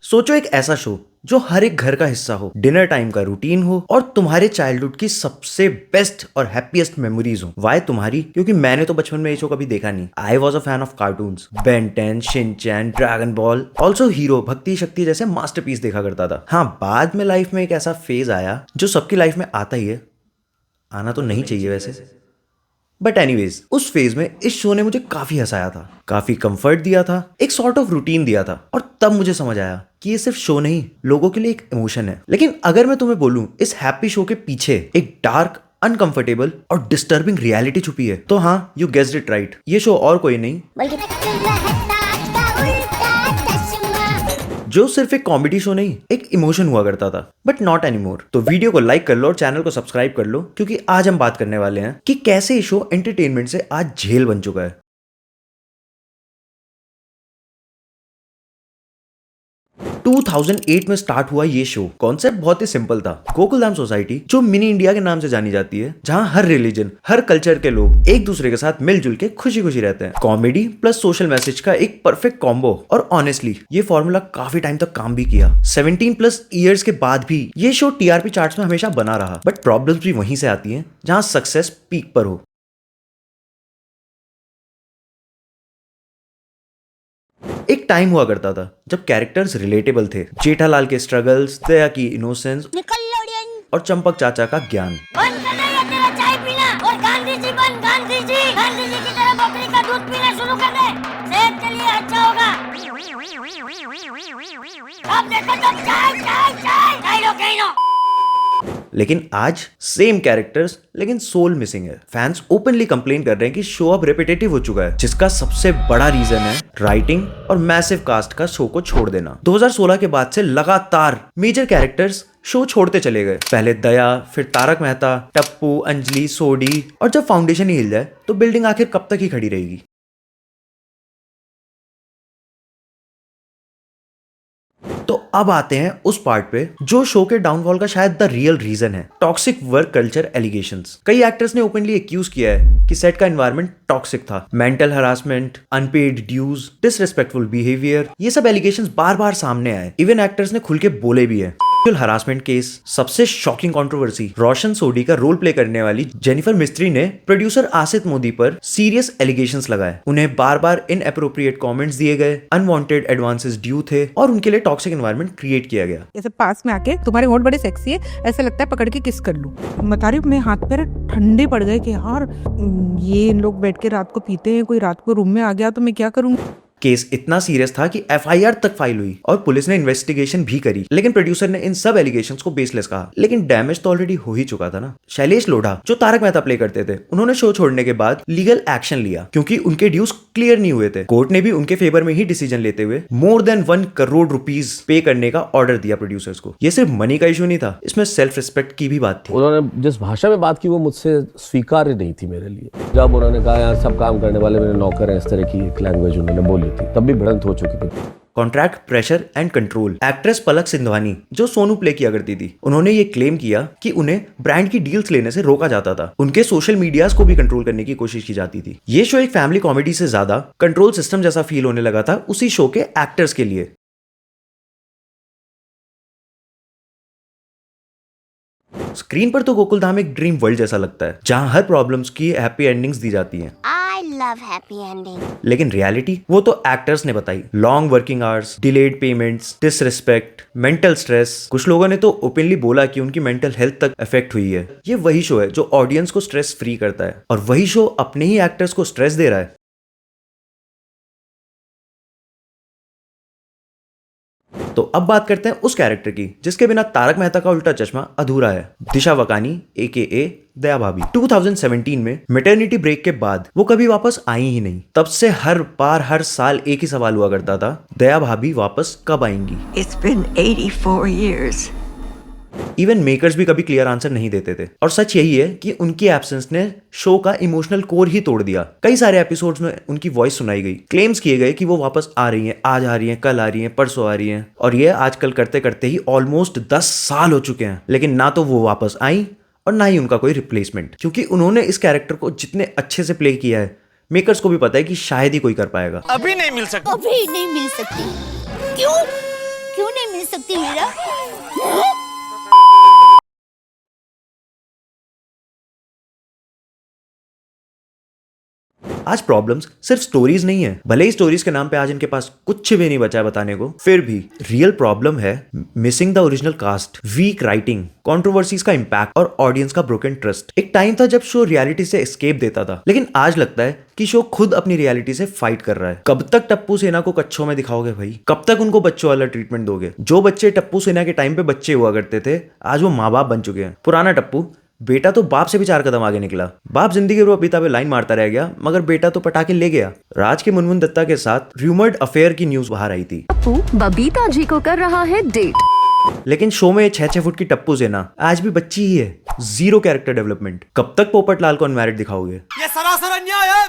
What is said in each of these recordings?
सोचो एक ऐसा शो जो हर एक घर का हिस्सा हो, डिनर टाइम का रूटीन हो और तुम्हारे चाइल्डहुड की सबसे बेस्ट और हैप्पीएस्ट मेमोरीज हो। वाई तुम्हारी? क्योंकि मैंने तो बचपन में ये शो कभी देखा नहीं। I was a fan of cartoons, Ben 10, Shinchan, dragon ball, also hero, भक्ति शक्ति जैसे मास्टरपीस देखा करता था। हाँ, बाद में लाइफ में एक ऐसा फेज आया जो सबकी लाइफ में आता ही है, आना तो नहीं चाहिए वैसे, बट एनीवेज उस फेज में इस शो ने मुझे काफी हंसाया था, काफी कंफर्ट दिया था, एक सॉर्ट ऑफ रूटीन दिया था। और तब मुझे समझ आया कि ये सिर्फ शो नहीं, लोगों के लिए एक इमोशन है। लेकिन अगर मैं तुम्हें बोलूं इस हैप्पी शो के पीछे एक डार्क, अनकंफर्टेबल और डिस्टर्बिंग रियलिटी छुपी है, तो हाँ, यू गेस्ड इट राइट, ये शो और कोई नहीं जो सिर्फ एक कॉमेडी शो नहीं, एक इमोशन हुआ करता था, बट नॉट एनीमोर। तो वीडियो को लाइक कर लो और चैनल को सब्सक्राइब कर लो, क्योंकि आज हम बात करने वाले हैं कि कैसे ये शो एंटरटेनमेंट से आज झेल बन चुका है। 2008 में स्टार्ट हुआ ये शो। कॉन्सेप्ट बहुत ही सिंपल था। गोकुलधाम सोसाइटी, जो मिनी इंडिया के नाम से जानी जाती है, जहां हर रिलीजन, हर कल्चर के लोग एक दूसरे के साथ मिलजुल के खुशी खुशी रहते हैं। कॉमेडी प्लस सोशल मैसेज का एक परफेक्ट कॉम्बो। और ऑनेस्टली ये फॉर्मूला काफी टाइम तक काम भी किया। 17+ ईयर्स के बाद भी ये शो टीआरपी चार्ट्स में हमेशा बना रहा। बट प्रॉब्लम्स भी वहीं से आती हैं जहां सक्सेस पीक पर हो। एक टाइम हुआ करता था जब कैरेक्टर्स रिलेटेबल थे। जेठालाल के स्ट्रगल्स, दया की इनोसेंस और चंपक चाचा का ज्ञान। बंद कर दे ये तेरा चाय पीना और गांधी जी बन, गांधी जी की तरह बकरी का दूध पीना शुरू कर दे, सेहत के लिए अच्छा होगा। अब देखो तो चाय चाय चाय चाय लो कहीं लो। लेकिन आज सेम कैरेक्टर्स लेकिन सोल मिसिंग है। फैंस ओपनली कंप्लेन कर रहे हैं कि शो अब रिपीटेटिव हो चुका है, जिसका सबसे बड़ा रीजन है राइटिंग और मैसिव कास्ट का शो को छोड़ देना। 2016 के बाद से लगातार मेजर कैरेक्टर्स शो छोड़ते चले गए। पहले दया, फिर तारक मेहता, टप्पू, अंजलि, सोडी, और जब फाउंडेशन ही हिल जाए तो बिल्डिंग आखिर कब तक ही खड़ी रहेगी। तो अब आते हैं उस पार्ट पे जो शो के डाउनफॉल का शायद द रियल रीजन है, टॉक्सिक वर्क कल्चर एलिगेशंस। कई एक्टर्स ने ओपनली एक्यूज किया है कि सेट का एनवायरनमेंट टॉक्सिक था। Mental harassment, unpaid dues, disrespectful behaviour, ये सब एलिगेशंस बार बार सामने आए। इवन एक्टर्स ने खुल के बोले भी है। हरासमेंट केस, सबसे शॉकिंग कंट्रोवर्सी, रोशन सोडी का रोल प्ले करने वाली जेनिफर मिस्त्री ने प्रोड्यूसर आसित मोदी पर सीरियस एलिगेशंस लगाए। उन्हें बार बार इनएप्रोप्रिएट कमेंट्स दिए गए, अनवांटेड एडवांसेस ड्यू थे और उनके लिए टॉक्सिक एनवायरनमेंट क्रिएट किया गया। ऐसे पास में आके तुम्हारे होंठ बड़े सेक्सी है, ऐसा लगता है पकड़ के किस कर लूं। बता रही हूं, मैं हाथ पैर ठंडे पड़ गए कि यार ये इन लोग बैठ के रात को पीते हैं, कोई रात को रूम में आ गया तो मैं क्या करूं। केस इतना सीरियस था कि एफआईआर तक फाइल हुई और पुलिस ने इन्वेस्टिगेशन भी करी। लेकिन प्रोड्यूसर ने इन सब एलिगेशंस को बेसलेस कहा। लेकिन डैमेज तो ऑलरेडी हो ही चुका था ना। शैलेश लोढ़ा, जो तारक मेहता प्ले करते थे, उन्होंने शो छोड़ने के बाद लीगल एक्शन लिया क्योंकि उनके ड्यूज क्लियर नहीं हुए थे। कोर्ट ने भी उनके फेवर में ही डिसीजन लेते हुए more than 1 करोड़ रुपीस पे करने का ऑर्डर दिया प्रोड्यूसर्स को। ये सिर्फ मनी का इशू नहीं था, इसमें सेल्फ रिस्पेक्ट की भी बात थी। उन्होंने जिस भाषा में बात की वो मुझसे स्वीकार्य नहीं थी मेरे लिए। जब उन्होंने कहा यहाँ सब काम करने वाले मेरे नौकर हैं, इस तरह की एक लैंग्वेज उन्होंने बोली थी, तब भी भिड़ंत हो चुकी थी। Contract, pressure and control. Actress Palak Sindhwani, जो सोनू प्ले किया करती थी, उन्होंने ये क्लेम किया कि उन्हें ब्रांड की डील्स लेने से रोका जाता था। उनके सोशल मीडियाज को भी कंट्रोल करने की कोशिश की जाती थी। ये शो एक फैमिली कॉमेडी से ज्यादा कंट्रोल सिस्टम जैसा फील होने लगा था उसी शो के एक्टर्स के लिए। स्क्रीन पर तो गोकुलधाम एक ड्रीम वर्ल्ड जैसा लगता है, जहां हर प्रॉब्लम्स की हैप्पी एंडिंग्स दी जाती हैं। I love happy ending. लेकिन रियलिटी वो तो एक्टर्स ने बताई। Long working hours, delayed payments, disrespect, mental stress. कुछ लोगों ने तो ओपनली बोला कि उनकी मेंटल हेल्थ तक अफेक्ट हुई है। ये वही शो है जो ऑडियंस को स्ट्रेस फ्री करता है, और वही शो अपने ही एक्टर्स को स्ट्रेस दे रहा है। तो अब बात करते हैं उस कैरेक्टर की जिसके बिना तारक मेहता का उल्टा चश्मा अधूरा है। दिशा वकानी AKA दया भाभी। 2017 में मैटरनिटी ब्रेक के बाद वो कभी वापस आई ही नहीं। तब से हर बार हर साल एक ही सवाल हुआ करता था, दया भाभी वापस कब आएंगी। It's been 84 years. Even makers भी कभी क्लियर आंसर नहीं देते थे। और सच यही है कि उनकी एब्सेंस ने शो का इमोशनल कोर ही तोड़ दिया। कई सारे एपिसोड्स में उनकी वॉइस सुनाई गई, क्लेम्स किए गए कि वो वापस आ रही हैं, आज आ रही हैं, कल आ रही हैं, परसों आ रही हैं, और ये आजकल करते करते ही ऑलमोस्ट 10 साल हो चुके हैं। लेकिन ना तो वो वापस आई और ना ही उनका कोई रिप्लेसमेंट, क्योंकि उन्होंने इस कैरेक्टर को जितने अच्छे से प्ले किया है, मेकर्स को भी पता है कि शायद ही कोई कर पाएगा। अभी नहीं मिल सकती। क्यों? क्यों सकती मीरा? आज प्रॉब्लम्स सिर्फ स्टोरीज नहीं है, भले ही स्टोरीज के नाम पे आज इनके पास कुछ भी नहीं बचा है बताने को, फिर भी रियल प्रॉब्लम है missing the original cast, weak writing, controversies का इंपैक्ट और ऑडियंस का ब्रोकन ट्रस्ट। एक टाइम था जब शो रियलिटी से एस्केप देता था, लेकिन आज लगता है कि शो खुद अपनी रियलिटी से फाइट कर रहा है। कब तक टप्पू सेना को कच्छों में दिखाओगे भाई? कब तक उनको बच्चों वाला ट्रीटमेंट दोगे? जो बच्चे टप्पू सेना के टाइम पे बच्चे हुआ करते थे, आज वो माँ बाप बन चुके हैं। पुराना टप्पू बेटा तो बाप से भी 4 कदम आगे निकला। बाप जिंदगी रो पिता पे लाइन मारता रह गया, मगर बेटा तो पटाखे ले गया। राज की मुनमुन दत्ता के साथ रूमर्ड अफेयर की न्यूज बाहर आई थी। टप्पू बबीता जी को कर रहा है डेट। लेकिन शो में 6-6 फुट की टप्पू सेना आज भी बच्ची ही है, जीरो कैरेक्टर डेवलपमेंट। कब तक पोपट लाल को अनमैरिड दिखाओगे? ये सरासर अन्याय है,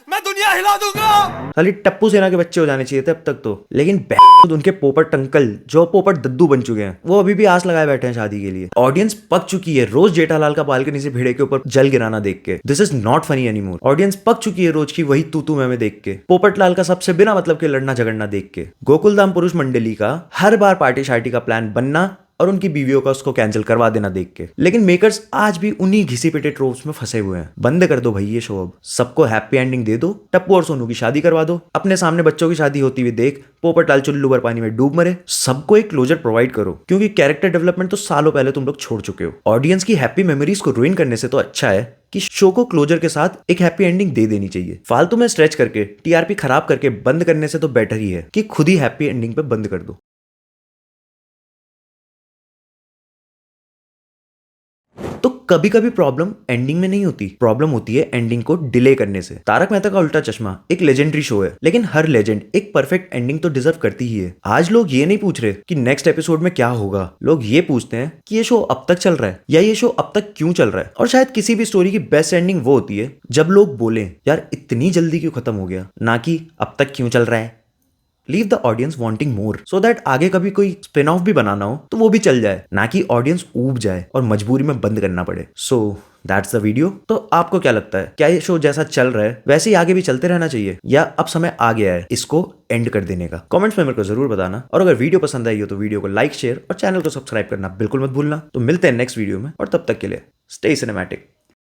मैं दुनिया हिला दूंगा। खाली टप्पू सेना के बच्चे हो जाने चाहिए थे अब तक तो, लेकिन उनके पोपट अंकल जो पोपट दद्दू बन चुके हैं, वो अभी भी आस लगाए बैठे हैं शादी के लिए। ऑडियंस पक चुकी है रोज जेठालाल का बालकनी से भिड़े के ऊपर जल गिराना देख के। This is not funny anymore. Audience पक चुकी है रोज की वही तू मैं देख के, पोपट लाल का सबसे बिना मतलब के लड़ना झगड़ना देख के, गोकुलधाम पुरुष मंडली का हर बार पार्टी शार्टी का प्लान बनना और उनकी बीवियों का उसको कैंसिल करवा देना देख के। लेकिन मेकर्स आज भी उन्हीं घिसी पिटे ट्रोप्स में फंसे हुए हैं। बंद कर दो भाई ये शो अब, सबको हैप्पी एंडिंग दे दो, टप्पू और सोनू की शादी करवा दो, अपने सामने बच्चों की शादी होती हुई देख पोपट लाल चुल्लू भर पानी में डूब मरे। सबको एक क्लोजर प्रोवाइड करो, क्योंकि कैरेक्टर डेवलपमेंट तो सालों पहले तुम लोग छोड़ चुके हो। ऑडियंस की हैप्पी मेमोरीज को रुइन करने से तो अच्छा है कि शो को क्लोजर के साथ एक हैप्पी एंडिंग दे देनी चाहिए। फालतू में स्ट्रेच करके टीआरपी खराब करके बंद करने से तो बेटर ही है कि खुद ही हैप्पी एंडिंग पे बंद कर दो। तो कभी कभी प्रॉब्लम एंडिंग में नहीं होती, प्रॉब्लम होती है एंडिंग को डिले करने से। तारक मेहता का उल्टा चश्मा एक लेजेंडरी शो है, लेकिन हर लेजेंड एक परफेक्ट एंडिंग तो डिजर्व करती ही है। आज लोग ये नहीं पूछ रहे कि नेक्स्ट एपिसोड में क्या होगा, लोग ये पूछते हैं कि ये शो अब तक चल रहा है या ये शो अब तक क्यों चल रहा है। और शायद किसी भी स्टोरी की बेस्ट एंडिंग वो होती है जब लोग बोले यार इतनी जल्दी क्यों खत्म हो गया, ना कि अब तक क्यों चल रहा है। Leave the audience wanting more, so that आगे कभी कोई स्पिन ऑफ भी बनाना हो तो वो भी चल जाए, ना कि ऑडियंस ऊब जाए और मजबूरी में बंद करना पड़े। So that's the video. तो आपको क्या लगता है, क्या ये शो जैसा चल रहा है वैसे ही आगे भी चलते रहना चाहिए, या अब समय आ गया है इसको एंड कर देने का? कमेंट्स में मेरे को जरूर बताना। और अगर वीडियो पसंद आई हो तो वीडियो को लाइक शेयर और चैनल को सब्सक्राइब करना बिल्कुल मत भूलना। तो मिलते हैं नेक्स्ट वीडियो में, और तब तक के लिए स्टे सिनेमैटिक।